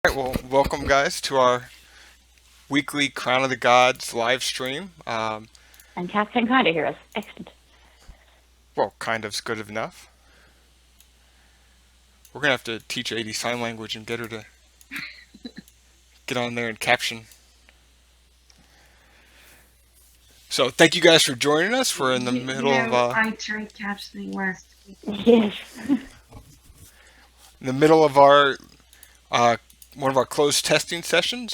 All right, well, welcome guys to our weekly Crown of the Gods live stream. And Kat can kind of hear us. Excellent. Well, kind of's good enough. We're gonna have to teach AD sign language and get her to get on there and caption. So thank you guys for joining us. We're in the middle of I tried captioning last week. Yes. our uh, one of our closed testing sessions,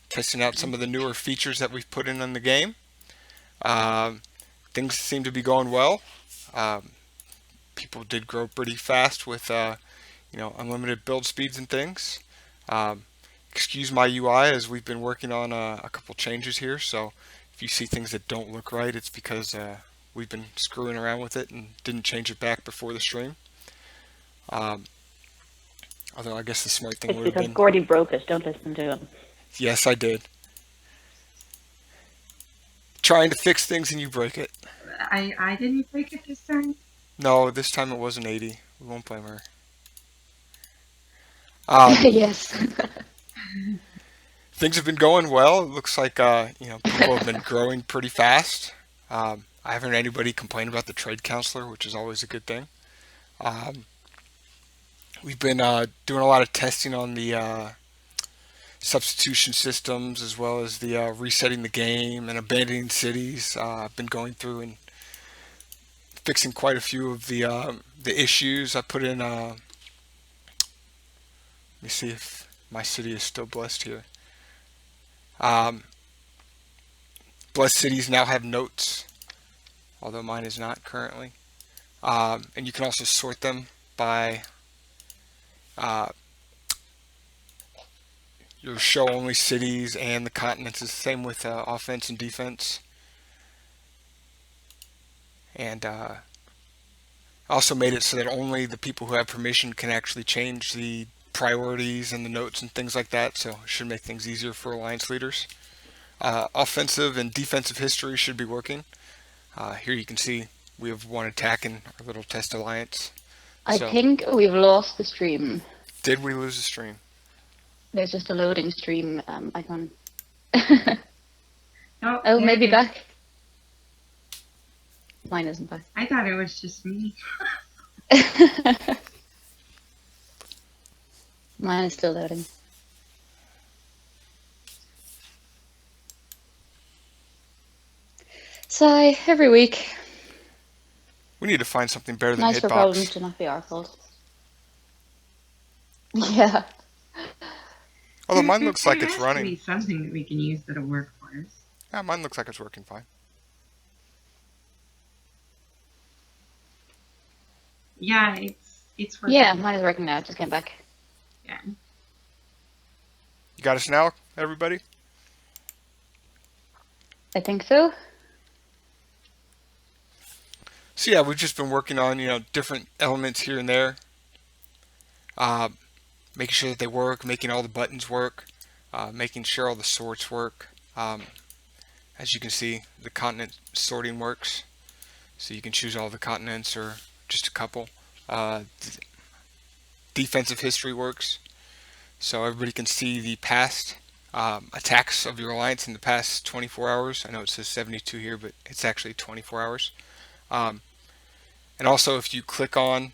testing out some of the newer features that we've put in the game. Um, Things seem to be going well. Um, People did grow pretty fast with unlimited build speeds and things. Um, Excuse my UI as we've been working on a couple changes here. So if you see things that don't look right, it's because we've been screwing around with it and didn't change it back before the stream. Um, Although I guess the smart thing It's would have because been, Gordy broke it. Don't listen to him. yes, I did. Trying to fix things and you break it. I didn't break it this time. No, this time it wasn't 80. We won't blame her. Um, Yes. Things have been going well. It looks like people have been growing pretty fast. I haven't heard anybody complain about the trade counselor, which is always a good thing. Um, we've been doing a lot of testing on the substitution systems as well as the resetting the game and abandoning cities. I've been going through and fixing quite a few of the issues. I put in. Let me see if my city is still blessed here. Um, Blessed cities now have notes, although mine is not currently. And you can also sort them by uh, your show only cities and the continents. It's the same with offense and defense. And also made it so that only the people who have permission can actually change the priorities and the notes and things like that. So it should make things easier for alliance leaders. Offensive and defensive history should be working. Here you can see we have one attack in our little test alliance. I So think we've lost the stream. did we lose the stream? There's just a loading stream icon. Oh, Maybe back. Mine isn't back. I thought it was just me. Mine is still loading. Sigh, every week. We need to find something better than Nice for problems hitbox. to not be our fault. Yeah. Although mine looks like it's There has to be running. something that we can use that'll work for us. Yeah, mine looks like it's working fine. Yeah, it's working. Yeah, mine is working now. It just came back. Yeah. You got us now, everybody? I think so. So yeah, we've just been working on different elements here and there, uh, making sure that they work, making all the buttons work, making sure all the sorts work. As you can see, the continent sorting works, so you can choose all the continents or just a couple. Defensive history works, so everybody can see the past attacks of your alliance in the past 24 hours. I know it says 72 here, but it's actually 24 hours. Um, and also, if you click on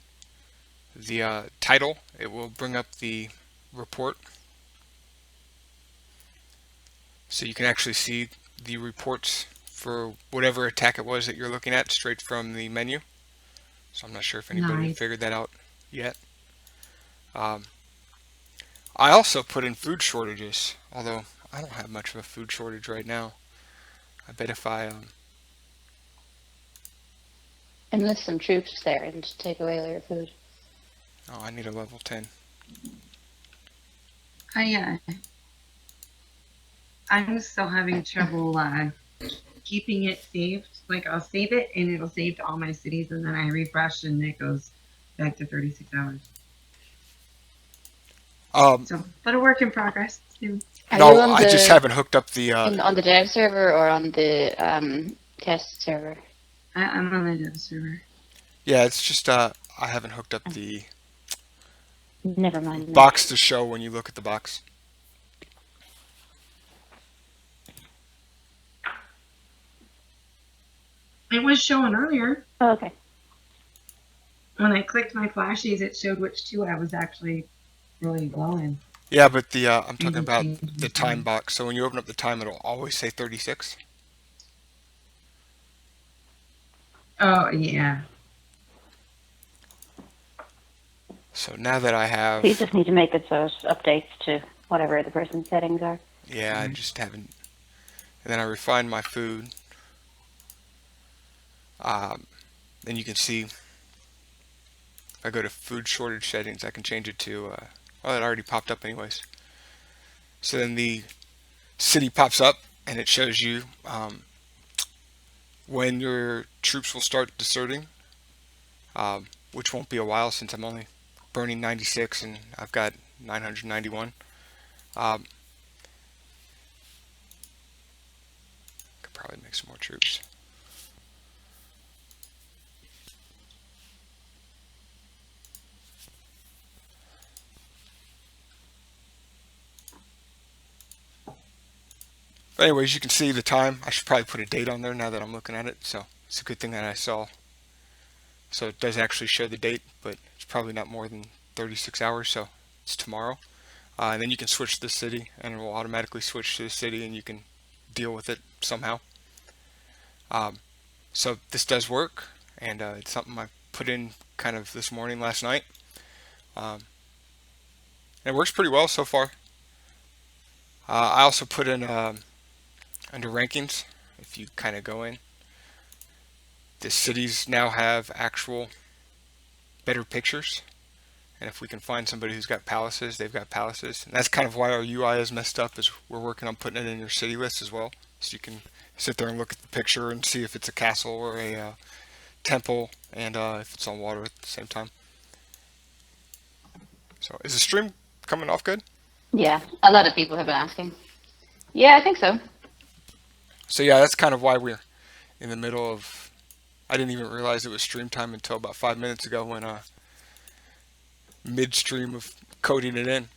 the title, it will bring up the report. So you can actually see the reports for whatever attack it was that you're looking at straight from the menu. So I'm not sure if anybody Nice. figured that out yet. Um, I also put in food shortages, although I don't have much of a food shortage right now. I bet if I Enlist some troops there and take away all your food. oh, I need a level 10. I'm still having trouble keeping it saved. Like I'll save it and it'll save to all my cities, and then I refresh and it goes back to 36 hours. So, but a work in progress too. No, I just haven't hooked up the. On the dev server or on the test server? I'm on the dev server. Yeah, it's just I haven't hooked up the Never mind then. box to show when you look at the box. It was showing earlier. Oh, okay. When I clicked my flashies, it showed which two I was actually really glowing. Yeah, but the I'm talking Maybe about change the the time time. box. So when you open up the time, it'll always say 36. Oh, yeah. So now that I So you have, just need to make it so it updates to whatever the person's settings are. yeah, I just haven't. And then I refine my food. Um, then you can see if I go to food shortage settings, I can change it to. Oh, it already popped up anyways. So then the city pops up and it shows you when your troops will start deserting, which won't be a while since I'm only burning 96 and I've got 991. Um, could probably make some more troops. But anyways, you can see the time. I should probably put a date on there now that I'm looking at it. So it's a good thing that I saw. So it does actually show the date, but it's probably not more than 36 hours. So it's tomorrow. And then you can switch to the city, and it will automatically switch to the city, and you can deal with it somehow. Um, so this does work, and it's something I put in kind of this morning, last night. Um, and it works pretty well so far. I also put in under rankings, if you kind of go in, the cities now have actual better pictures. And if we can find somebody who's got palaces, they've got palaces. And that's kind of why our UI is messed up, is we're working on putting it in your city list as well. So you can sit there and look at the picture and see if it's a castle or a temple, and if it's on water at the same time. So is the stream coming off good? Yeah, a lot of people have been asking. Yeah, I think so. So yeah, that's kind of why we're in the middle of. I didn't even realize it was stream time until about 5 minutes ago when midstream of coding it in.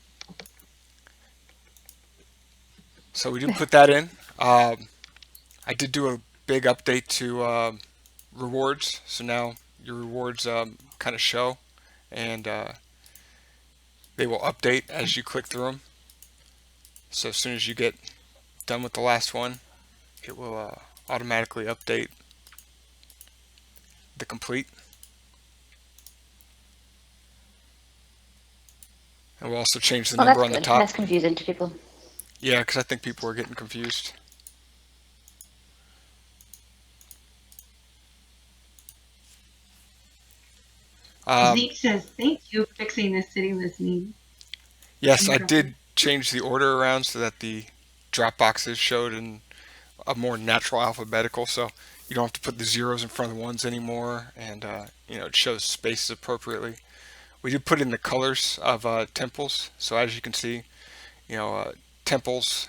So we did put that in. I did do a big update to rewards. So now your rewards kind of show, and they will update as you click through them. So as soon as you get done with the last one, it will automatically update the complete. And we'll also change the Well, number that's on the good. top. Less confusing to people. Yeah, because I think people were getting confused. Um, Zeke says, thank you for fixing this city listening. yes, I did change the order around so that the drop boxes showed in a more natural alphabetical, so you don't have to put the zeros in front of the ones anymore, and it shows spaces appropriately. We did put in the colors of temples, so as you can see, temples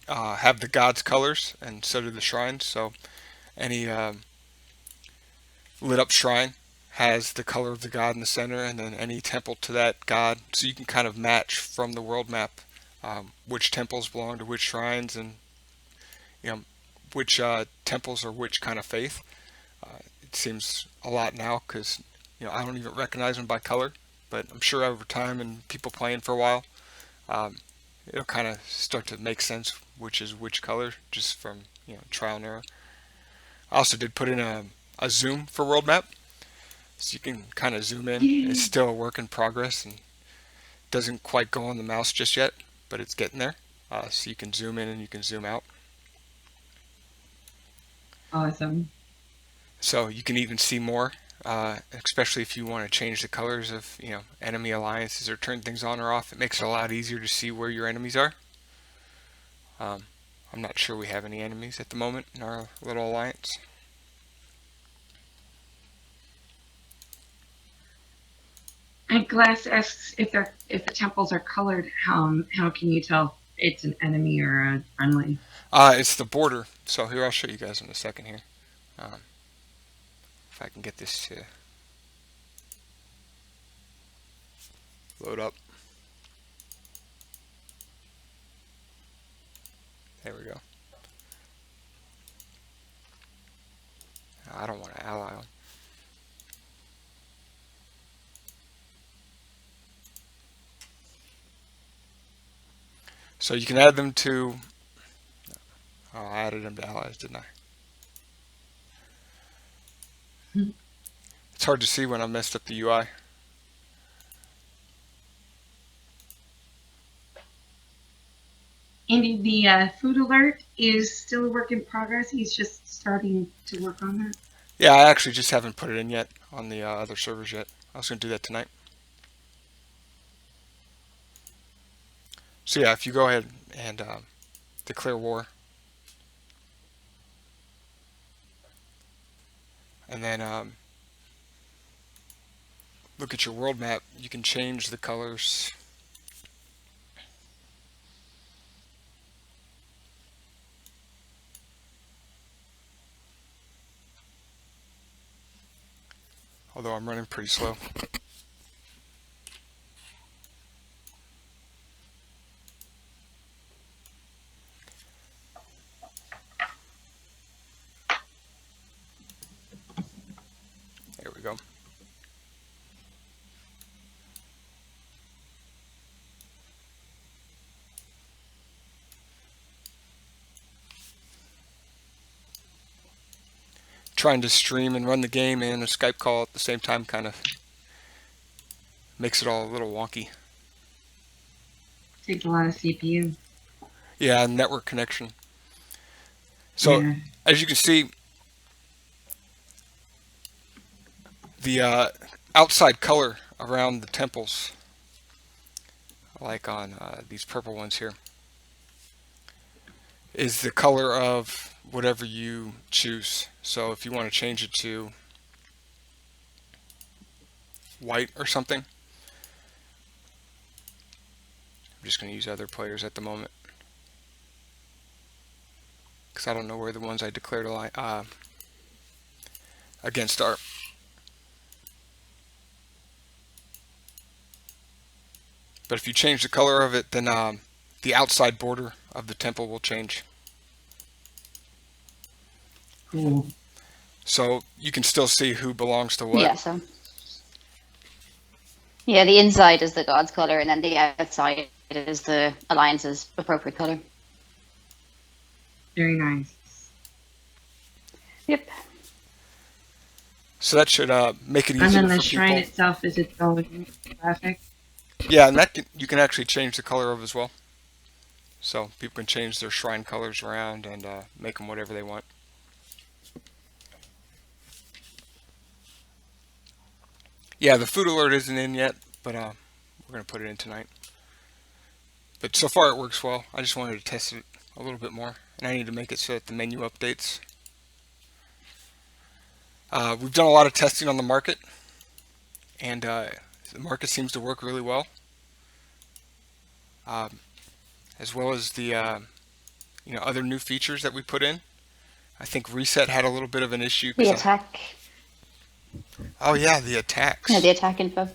have the god's colors, and so do the shrines. So any lit up shrine has the color of the god in the center, and then any temple to that god. So you can kind of match from the world map which temples belong to which shrines, and you know which temples are which kind of faith. It seems a lot now because I don't even recognize them by color, but I'm sure over time and people playing for a while, um, it'll kind of start to make sense which is which color just from trial and error. I also did put in a zoom for world map, so you can kind of zoom in. It's still a work in progress and doesn't quite go on the mouse just yet, but it's getting there. So you can zoom in and you can zoom out. Awesome. So you can even see more, especially if you want to change the colors of enemy alliances or turn things on or off. It makes it a lot easier to see where your enemies are. I'm not sure we have any enemies at the moment in our little alliance. And Glass asks if the temples are colored, how can you tell if it's an enemy or a friendly? It's the border. So here, I'll show you guys in a second here. If I can get this to. Load up. There we go. I don't want to ally them. So you can add them to. Oh, I added them to allies, didn't I? It's hard to see when I messed up the UI. Andy, the food alert is still a work in progress. He's just starting to work on that. Yeah, I actually just haven't put it in yet on the other servers yet. I was going to do that tonight. So yeah, if you go ahead and declare war, and then look at your world map, you can change the colors. Although I'm running pretty slow. There we go. Trying to stream and run the game and a Skype call at the same time kind of makes it all a little wonky. Takes a lot of CPU. Yeah, network connection. So Yeah. as you can see, the outside color around the temples, like on these purple ones here, is the color of whatever you choose. So if you want to change it to white or something, I'm just going to use other players at the moment because I don't know where the ones I declared against are. But if you change the color of it, then the outside border of the temple will change. Cool. So you can still see who belongs to what. Yeah, so. Yeah, the inside is the god's color, and then the outside is the alliance's appropriate color. Very nice. Yep. So that should make it And easier then the for shrine people. itself is its own graphic. Yeah, and that you can actually change the color of as well. So people can change their shrine colors around and make them whatever they want. Yeah, the food alert isn't in yet, but we're going to put it in tonight. But so far it works well. I just wanted to test it a little bit more, and I need to make it so that the menu updates. We've done a lot of testing on the market, and the market seems to work really well, as well as the other new features that we put in. I think Reset had a little bit of an issue. The attack. Oh yeah, the attacks. Yeah, the attack info.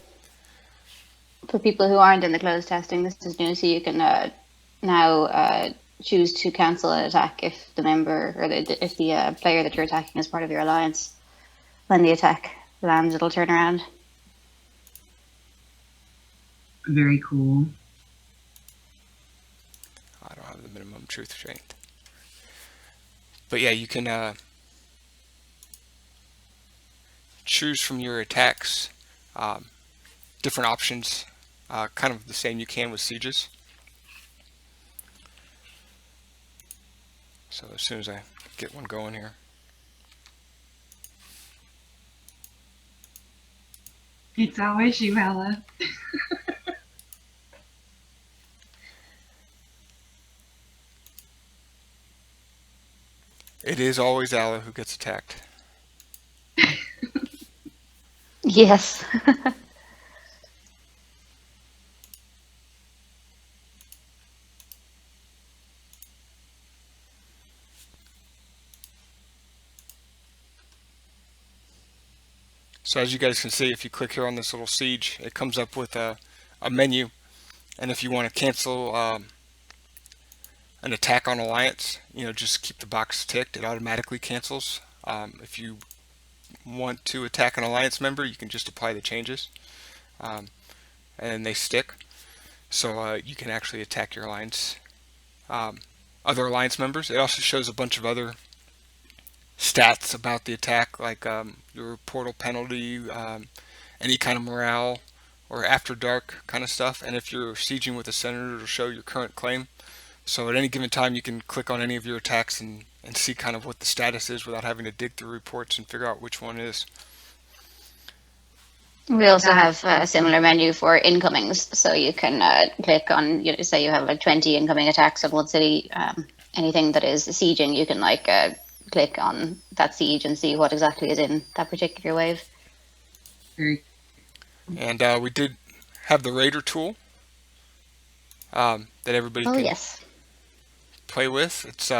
For people who aren't in the closed testing, this is new, so you can now choose to cancel an attack if the member or if the player that you're attacking is part of your alliance. When the attack lands, it'll turn around. Very cool. I don't have the minimum truth strength. But yeah, you can choose from your attacks different options, kind of the same you can with sieges. So as soon as I get one going here. It's always you, Ella. It is always Allah who gets attacked. Yes. So as you guys can see, if you click here on this little siege, it comes up with a a menu, and if you want to cancel an attack on alliance, just keep the box ticked. It automatically cancels. If you want to attack an alliance member, you can just apply the changes, um, and they stick. So you can actually attack your alliance, other alliance members. It also shows a bunch of other stats about the attack, like your portal penalty, any kind of morale, or after dark kind of stuff. And if you're sieging with a senator, it'll show your current claim. So at any given time, you can click on any of your attacks and see kind of what the status is without having to dig through reports and figure out which one is. We also have a similar menu for incomings, so you can click on, say you have like 20 incoming attacks on one city, anything that is sieging, you can click on that siege and see what exactly is in that particular wave. And we did have the Raider tool that everybody can play with. It's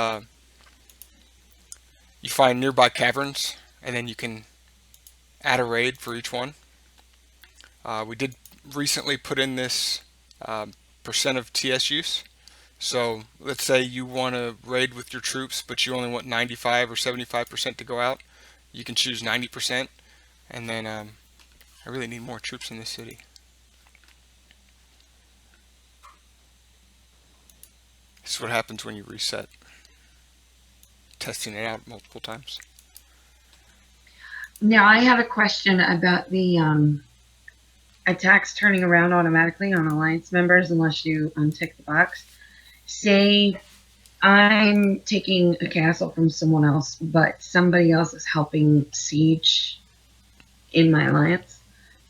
you find nearby caverns, and then you can add a raid for each one. We did recently put in this percent of TS use. So let's say you want to raid with your troops, but you only want 95 or 75% to go out. You can choose 90%, and then I really need more troops in this city. This is what happens when you reset. Testing it out multiple times. Now I have a question about the attacks turning around automatically on alliance members unless you untick the box. Say I'm taking a castle from someone else, but somebody else is helping siege in my alliance.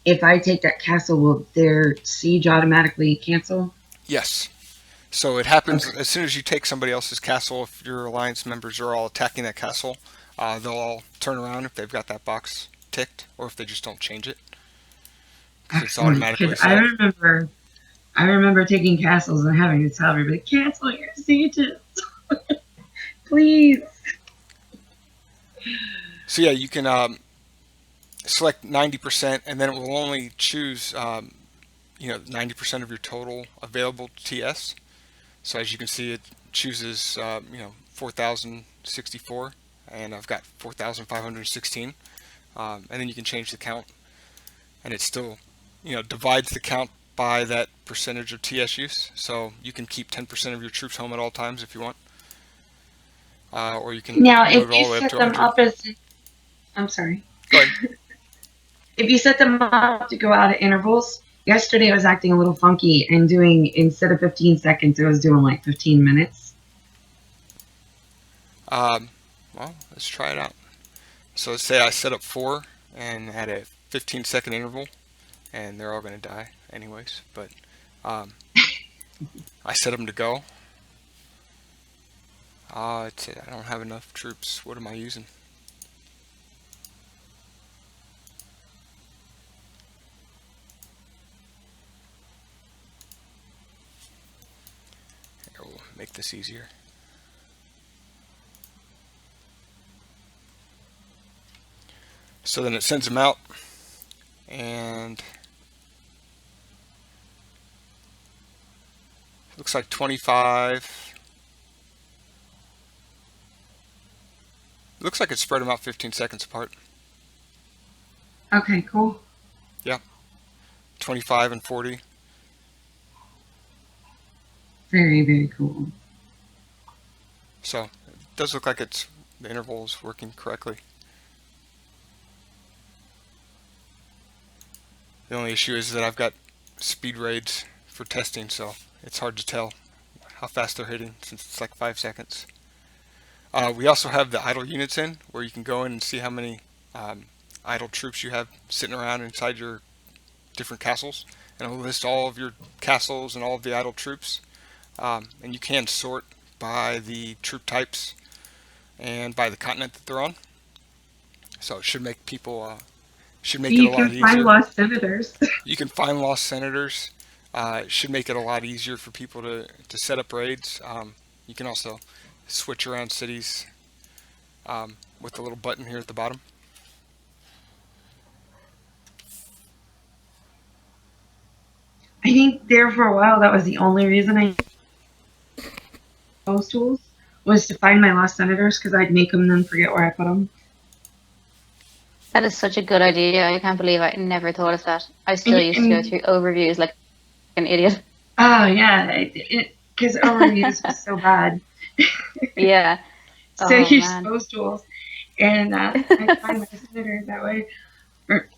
If I take that castle, will their siege automatically cancel? Yes. So it happens as soon as you take somebody else's castle. If your alliance members are all attacking that castle, they'll all turn around if they've got that box ticked, or if they just don't change it. It's automatically set. I remember taking castles and having to tell everybody, cancel your sieges. Please. So yeah, you can select 90%, and then it will only choose 90% of your total available TS. So as you can see, it chooses 4,064, and I've got 4,516. And then you can change the count, and it still divides the count by that percentage of TS use. So you can keep 10% of your troops home at all times if you want, or you can now move if it all you the way up set to them 100. up as I'm sorry. Go ahead. If you set them up to go out at intervals, yesterday I was acting a little funky and doing, instead of 15 seconds, it was doing like 15 minutes. Well, let's try it out. So let's say I set up 4 and at a 15-second interval, and they're all going to die anyways, but I set them to go. I don't have enough troops. What am I using? Here, we'll make this easier. So then it sends them out, and looks like 25. Looks like it spread them out 15 seconds apart. Okay, cool. Yeah, 25 and 40. Very, very cool. So it does look like the interval is working correctly. The only issue is that I've got speed raids for testing, so it's hard to tell how fast they're hitting since it's like 5 seconds. We also have the idle units in, where you can go in and see how many idle troops you have sitting around inside your different castles, and it'll list all of your castles and all of the idle troops. And you can sort by the troop types and by the continent that they're on. So it should make people it a lot easier. You can find lost senators. You can find lost senators. It should make it a lot easier for people to set up raids. You can also switch around cities with the little button here at the bottom. I think there for a while that was the only reason I used those tools was to find my lost senators because I'd make them and then forget where I put them. That is such a good idea. I can't believe I never thought of that. I still used to go through overviews like an idiot. Oh yeah, because overviews was so bad. Yeah. So Oh, use man. those tools, and I find my senators that way, or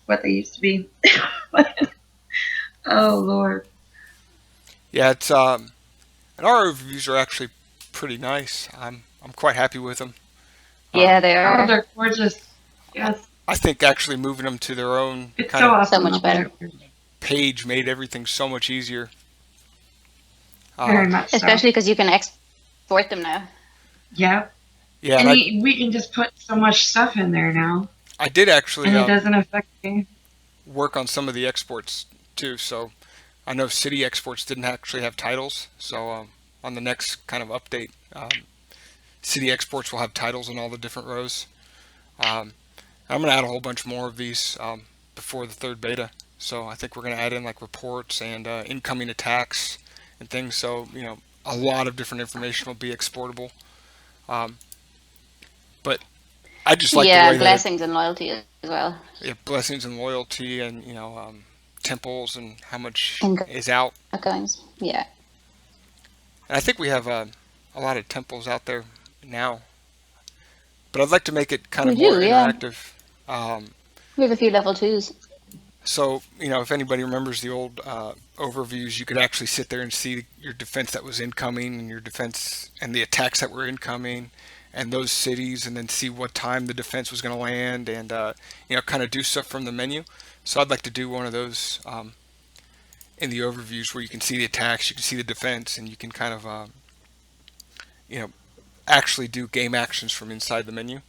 what they used to be. Oh Lord. Yeah, it's and our overviews are actually pretty nice. I'm quite happy with them. Yeah, they Oh, are they're gorgeous. Yes, I think actually moving them to their own it's kind so of so awesome much that way. better. page made everything so much easier. Very much so. Especially because you can export them now. Yeah, Yeah, and and we can just put so much stuff in there now, I did actually and it doesn't affect me. work on some of the exports too. So I know city exports didn't actually have titles. So on the next kind of update, city exports will have titles in all the different rows. I'm going to add a whole bunch more of these before the third beta. So I think we're going to add in like reports and incoming attacks and things. So a lot of different information will be exportable. But I just like the Yeah, way and that blessings and loyalty as well. blessings and loyalty and temples and how much And is out. coins. Yeah. And I think we have a lot of temples out there now. But I'd like to make it kind We of more do, yeah. interactive. Um, We have a few level 2s. So, if anybody remembers the old overviews, you could actually sit there and see your defense that was incoming and your defense and the attacks that were incoming and those cities, and then see what time the defense was going to land and, kind of do stuff from the menu. So I'd like to do one of those in the overviews where you can see the attacks, you can see the defense, and you can kind of, actually do game actions from inside the menu,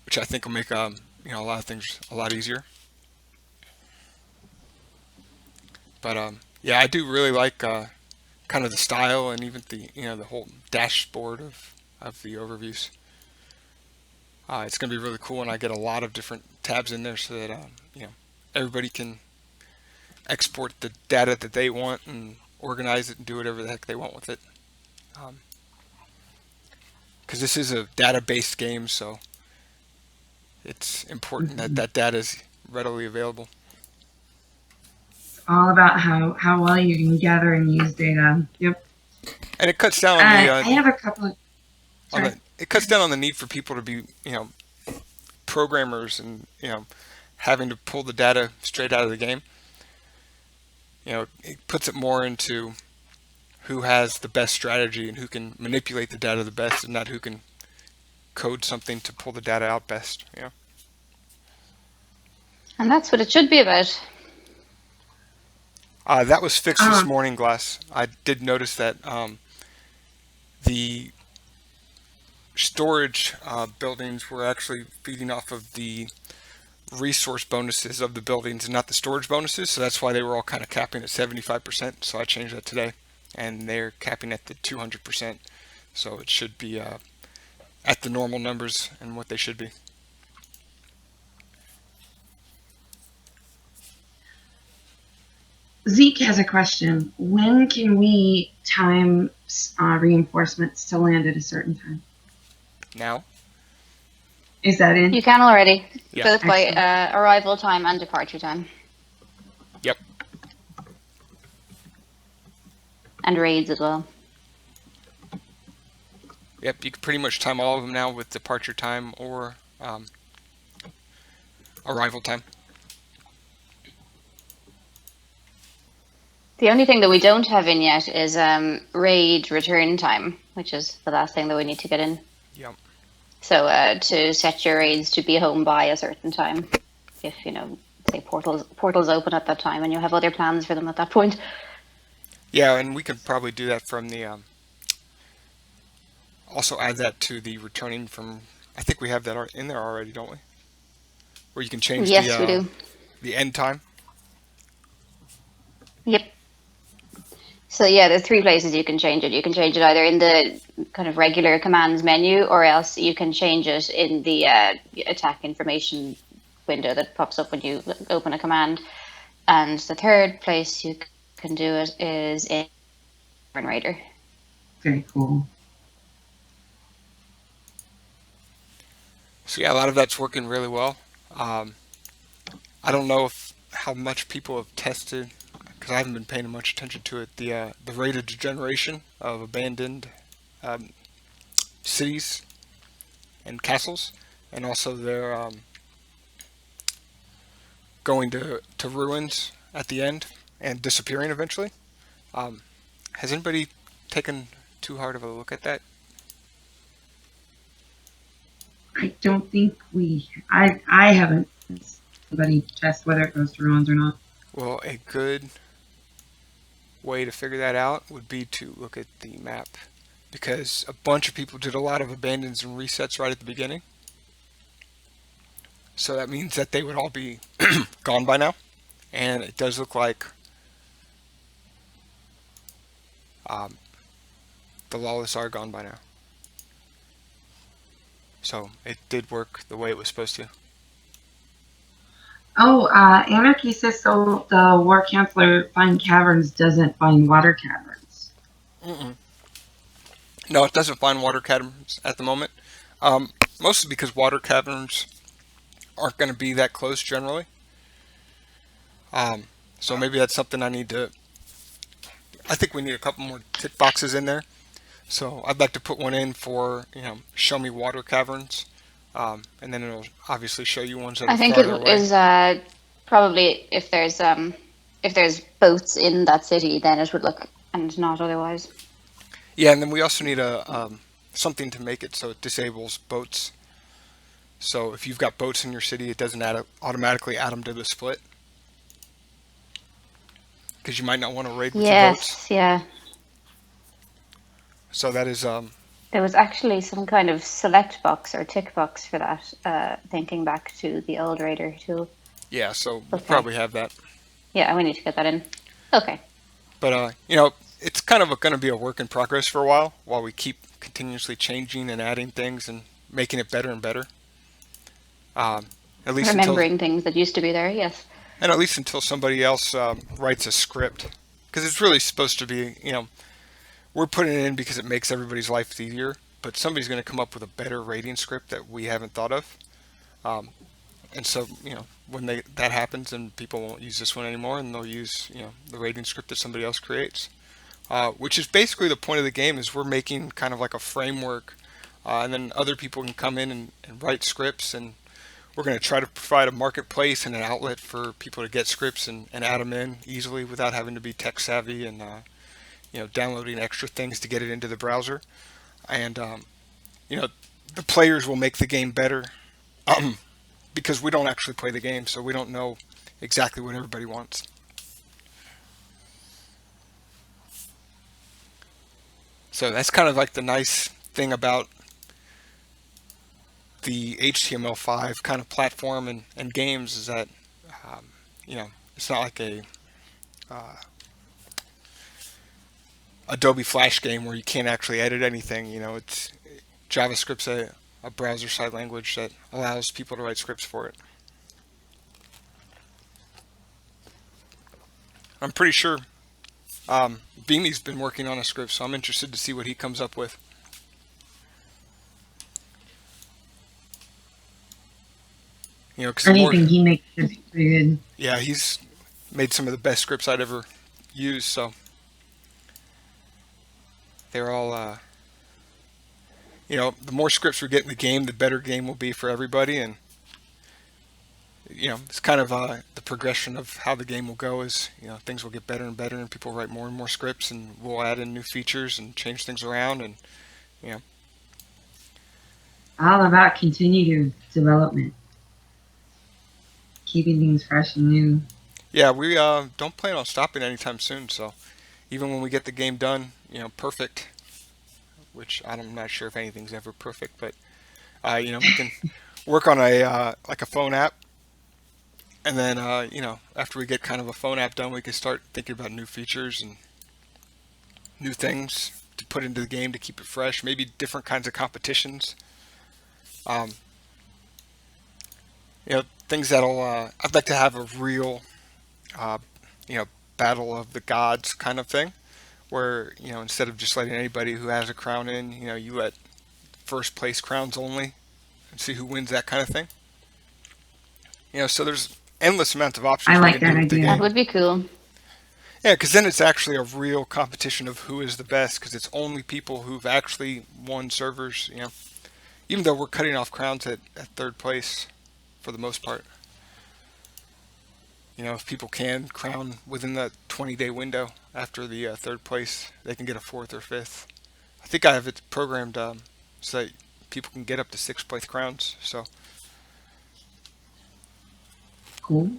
which I think will make a lot of things a lot easier. But yeah, I do really like kind of the style and even the whole dashboard of the overviews. It's going to be really cool, and I get a lot of different tabs in there so that everybody can export the data that they want and organize it and do whatever the heck they want with it. Because this is a data-based game, so it's important that that data is readily available. It's all about how well you can gather and use data. Yep. And it cuts down on I have a couple of. it cuts down on the need for people to be programmers and having to pull the data straight out of the game. It puts it more into who has the best strategy and who can manipulate the data the best, and not who can code something to pull the data out best. And that's what it should be about. That was fixed this morning, Glass. I did notice that the storage buildings were actually feeding off of the resource bonuses of the buildings and not the storage bonuses, so that's why they were all kind of capping at 75%. So I changed that today, and they're capping at the 200%. So it should be at the normal numbers and what they should be. Zeke has a question. When can we time reinforcements to land at a certain time? Now? Is that in? You can already. Yeah. Both by arrival time and departure time. Yep. And raids as well. Yep, you can pretty much time all of them now with departure time or arrival time. The only thing that we don't have in yet is raid return time, which is the last thing that we need to get in. Yep. So to set your raids to be home by a certain time, if say portals open at that time, and you have other plans for them at that point. Yeah, and we could probably do that from the. Also add that to the returning from. I think we have that in there already, don't we? Where you can change we do. The end time. Yep. So yeah, there's 3 places you can change it. You can change it either in the kind of regular commands menu, or else you can change it in the attack information window that pops up when you open a command. And the third place you can do it is in Tavern Raider. Very cool. So yeah, a lot of that's working really well. Um, I don't know if how much people have tested because I haven't been paying much attention to it. The rate of degeneration of abandoned um, cities and castles, and also their going to ruins at the end and disappearing eventually. Um, has anybody taken too hard of a look at that? I don't think I haven't. Somebody test whether it goes to ruins or not. Well, a good way to figure that out would be to look at the map because a bunch of people did a lot of abandons and resets right at the beginning. So that means that they would all be gone by now. And it does look like um, the lawless are gone by now. So it did work the way it was supposed to. Oh, Anarchy says so. The War Counselor find caverns doesn't find water caverns. Mm-mm. No, it doesn't find water caverns at the moment. Mostly because water caverns aren't going to be that close generally. So maybe that's something I need to. I think we need a couple more tick boxes in there. So I'd like to put one in for show me water caverns, and then it'll obviously show you ones that I are think farther it away. is probably if there's boats in that city, then it would look, and not otherwise. Yeah, and then we also need a something to make it so it disables boats. So if you've got boats in your city, it doesn't automatically add them to the split because you might not want to raid with your boats. Yes, yeah. So that is There was actually some kind of select box or tick box for that, thinking back to the old Raider tool. yeah. So we'll Okay. probably have that. Yeah, we need to get that in. Okay. But it's kind of going to be a work in progress for a while we keep continuously changing and adding things and making it better and better. Um, at least until Remembering things that used to be there, yes. and at least until somebody else writes a script, because it's really supposed to be, we're putting it in because it makes everybody's life easier. But somebody's going to come up with a better rating script that we haven't thought of. Um, and so, when that happens, then people won't use this one anymore, and they'll use, the rating script that somebody else creates. Which is basically the point of the game is we're making kind of like a framework, and then other people can come in and write scripts, and we're going to try to provide a marketplace and an outlet for people to get scripts and add them in easily without having to be tech savvy and downloading extra things to get it into the browser. And the players will make the game better because we don't actually play the game, so we don't know exactly what everybody wants. So that's kind of like the nice thing about the HTML5 kind of platform and games is that um, it's not like a Adobe Flash game where you can't actually edit anything. It's JavaScript's a browser side language that allows people to write scripts for it. I'm pretty sure Beamy's been working on a script, so I'm interested to see what he comes up with. Cause Anything he makes is pretty good. yeah, he's made some of the best scripts I'd ever used, so they're all, the more scripts we get in the game, the better game will be for everybody, and it's kind of the progression of how the game will go is, things will get better and better, and people write more and more scripts, and we'll add in new features and change things around, and All about continued development, keeping things fresh and new. yeah, we don't plan on stopping anytime soon. So even when we get the game done, perfect, which I'm not sure if anything's ever perfect, but we can work on a like a phone app. And then, after we get kind of a phone app done, we can start thinking about new features and new things to put into the game to keep it fresh. Maybe different kinds of competitions. Um, things that'll I'd like to have a real uh, you know battle of the gods kind of thing, where instead of just letting anybody who has a crown in, you let first place crowns only and see who wins that kind of thing. So there's endless amounts of I options we like can that do with the idea. That game. would be cool. Yeah, because then it's actually a real competition of who is the best, because it's only people who've actually won servers. Even though we're cutting off crowns at third place for the most part. If people can crown within that 20-day window after the third place, they can get a fourth or fifth. I think I have it programmed so that people can get up to sixth place crowns. So Cool.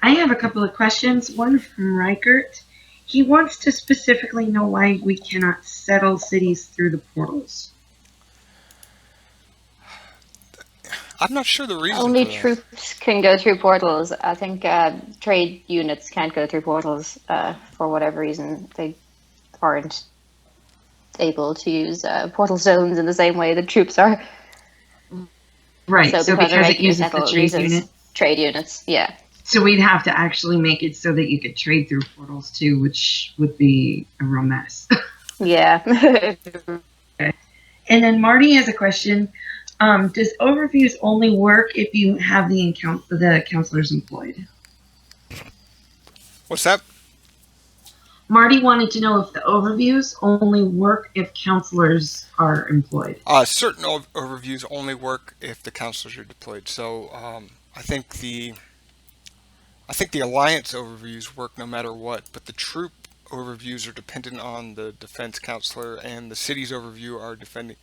I have a couple of questions. One from Reichert. He wants to specifically know why we cannot settle cities through the portals. I'm not sure the reason Only for that. troops can go through portals. I think trade units can't go through portals for whatever reason. They aren't able to use portal stones in the same way the troops are. Right. So So because they're because it making it uses the settle, it trade uses unit. trade units. Yeah. So we'd have to actually make it so that you could trade through portals too, which would be a real mess. Yeah. And then Marty has a question. Does overviews only work if you have the counselors employed? What's that? Marty wanted to know if the overviews only work if counselors are employed. Certain overviews only work if the counselors are deployed. So I think the alliance overviews work no matter what, but the troop overviews are dependent on the defense counselor, and the city's overview are dependent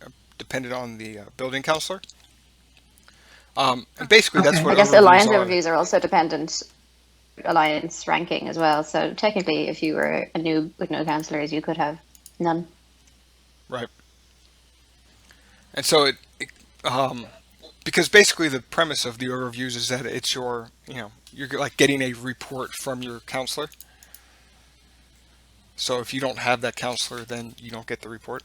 on the building counselor. And basically, that's Okay. what I guess overviews alliance are. overviews are also dependent alliance ranking as well. So technically, if you were a noob with no counselors, you could have none. Right. And so um, because basically the premise of the overviews is that it's you're like getting a report from your counselor. So if you don't have that counselor, then you don't get the report.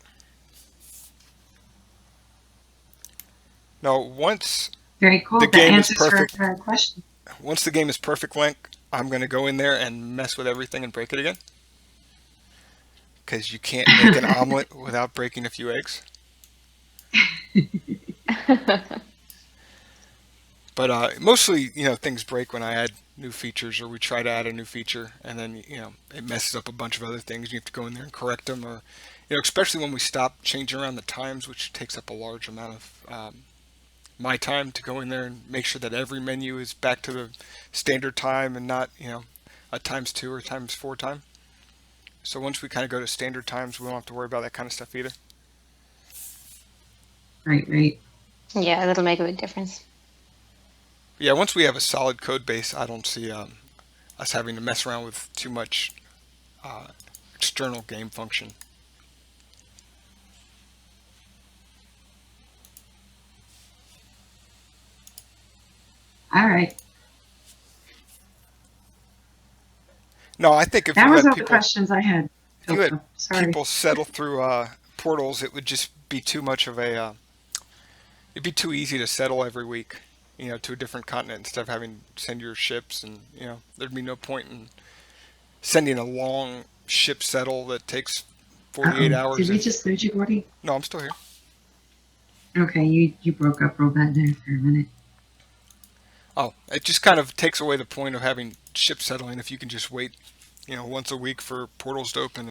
Now, Very cool. the That game is answers her perfect, question. once the game is perfect, Link, I'm going to go in there and mess with everything and break it again. Because you can't make an omelet without breaking a few eggs. But mostly, things break when I add new features, or we try to add a new feature, and then it messes up a bunch of other things. You have to go in there and correct them, or especially when we stop changing around the times, which takes up a large amount of my time to go in there and make sure that every menu is back to the standard time and not a times two or times four time. So once we kind of go to standard times, we don't have to worry about that kind of stuff either. Right. Yeah, that'll make a big difference. Yeah, once we have a solid code base, I don't see us having to mess around with too much uh, external game function. All right. No, I think if That you was let all the questions I had. if you had Sorry. people settle through portals, it would just be too much of a. It'd be too easy to settle every week, to a different continent instead of having to send your ships, and there'd be no point in sending a long ship settle that takes 48 Uh-oh. hours. Did we just lose you, Gordy? No, I'm still here. Okay, you broke up real bad there for a minute. Oh, it just kind of takes away the point of having ship settling if you can just wait, once a week for portals to open.